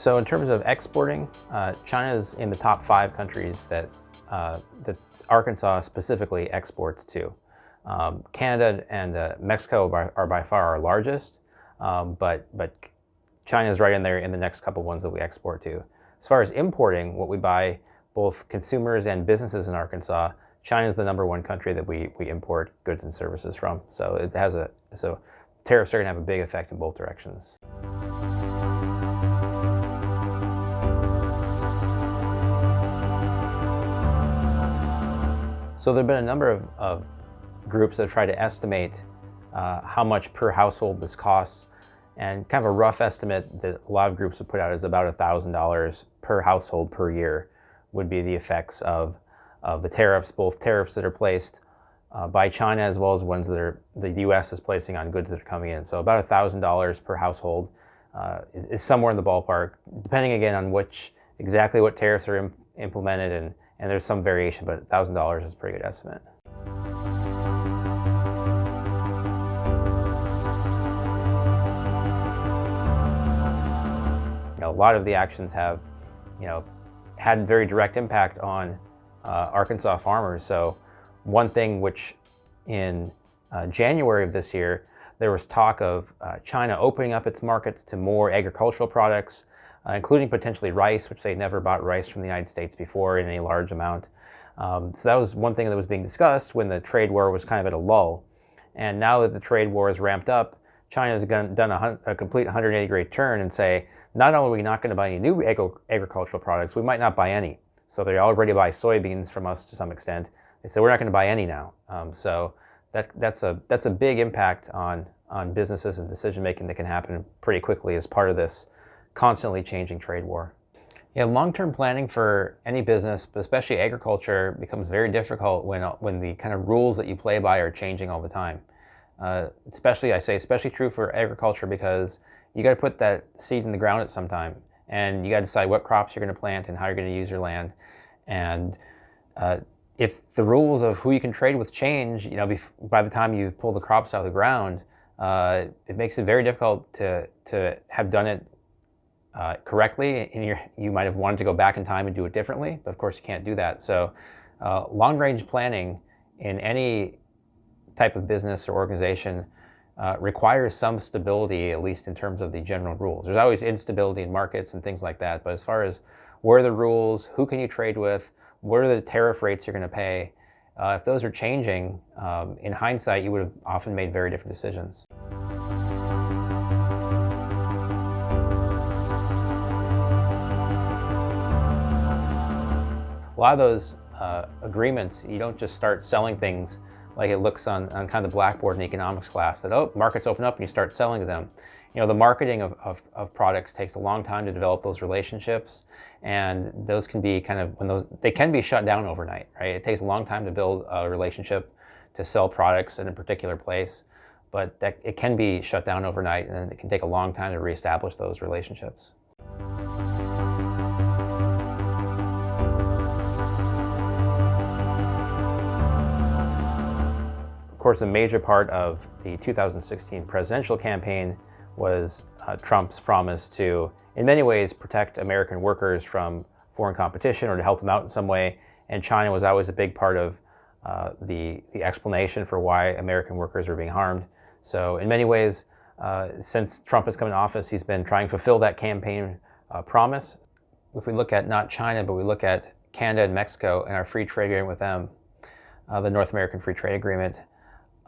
So in terms of exporting, China is in the top 5 countries that Arkansas specifically exports to. Canada and Mexico are by far our largest, but China is right in there in the next couple ones that we export to. As far as importing, what we buy, both consumers and businesses in Arkansas, China is the #1 country that we import goods and services from. So tariffs are going to have a big effect in both directions. So there have been a number of groups that have tried to estimate how much per household this costs, and kind of a rough estimate that a lot of groups have put out is about $1,000 per household per year would be the effects of the tariffs, both tariffs that are placed by China as well as ones that the U.S. is placing on goods that are coming in. So about $1,000 per household is somewhere in the ballpark, depending again on exactly what tariffs are implemented, and there's some variation, but $1,000 is a pretty good estimate. A lot of the actions have, had very direct impact on Arkansas farmers. So one thing which in January of this year, there was talk of China opening up its markets to more agricultural products, including potentially rice, which they never bought rice from the United States before in any large amount. So that was one thing that was being discussed when the trade war was kind of at a lull. And now that the trade war is ramped up, China has done a complete 180-degree turn and say, not only are we not going to buy any new agricultural products, we might not buy any. So they already buy soybeans from us to some extent. They said, we're not going to buy any now. So that's a big impact on businesses and decision-making that can happen pretty quickly as part of this constantly changing trade war. Yeah, long-term planning for any business, but especially agriculture, becomes very difficult when the kind of rules that you play by are changing all the time. Especially true for agriculture, because you got to put that seed in the ground at some time, and you got to decide what crops you're going to plant and how you're going to use your land. And if the rules of who you can trade with change, by the time you pull the crops out of the ground, it makes it very difficult to have done it correctly, and you might have wanted to go back in time and do it differently, but of course you can't do that. So long-range planning in any type of business or organization requires some stability, at least in terms of the general rules. There's always instability in markets and things like that, but as far as where are the rules, who can you trade with, what are the tariff rates you're going to pay, if those are changing, in hindsight, you would have often made very different decisions. A lot of those agreements, you don't just start selling things like it looks on kind of the blackboard in economics class, that, markets open up and you start selling to them. The marketing of products takes a long time to develop those relationships, and those can be they can be shut down overnight, right? It takes a long time to build a relationship to sell products in a particular place, but it can be shut down overnight, and it can take a long time to reestablish those relationships. Of course, a major part of the 2016 presidential campaign was Trump's promise to, in many ways, protect American workers from foreign competition or to help them out in some way. And China was always a big part of the explanation for why American workers are being harmed. So in many ways, since Trump has come in office, he's been trying to fulfill that campaign promise. If we look at not China, but we look at Canada and Mexico and our free trade agreement with them, the North American Free Trade Agreement,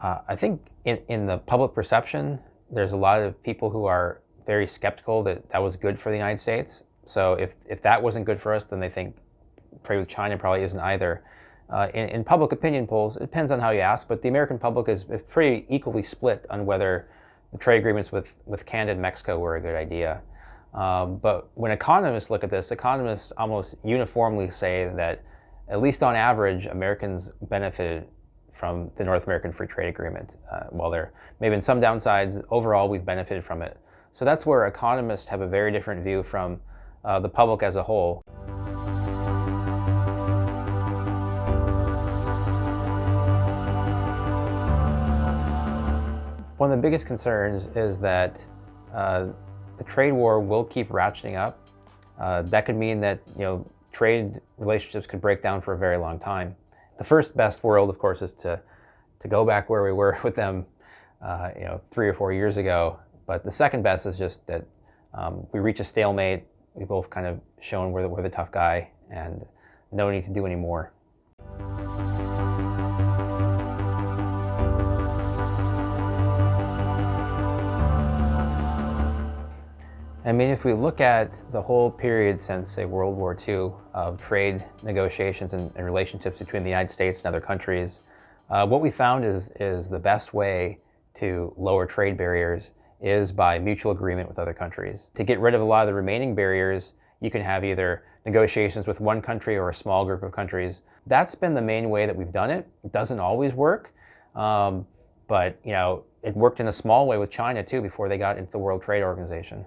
I think in the public perception, there's a lot of people who are very skeptical that was good for the United States. So if that wasn't good for us, then they think trade with China probably isn't either. In public opinion polls, it depends on how you ask, but the American public is pretty equally split on whether the trade agreements with Canada and Mexico were a good idea. But when economists look at this, economists almost uniformly say that, at least on average, Americans benefited from the North American Free Trade Agreement. While there may have been some downsides, overall we've benefited from it. So that's where economists have a very different view from the public as a whole. One of the biggest concerns is that the trade war will keep ratcheting up that could mean that trade relationships could break down for a very long time. The first best world, of course, is to go back where we were with them 3 or 4 years ago. But the second best is just that we reach a stalemate. We both kind of shown we're the tough guy, and no need to do any more. I mean, if we look at the whole period since, say, World War II of trade negotiations and relationships between the United States and other countries, what we found is the best way to lower trade barriers is by mutual agreement with other countries. To get rid of a lot of the remaining barriers, you can have either negotiations with one country or a small group of countries. That's been the main way that we've done it. It doesn't always work, but it worked in a small way with China too before they got into the World Trade Organization.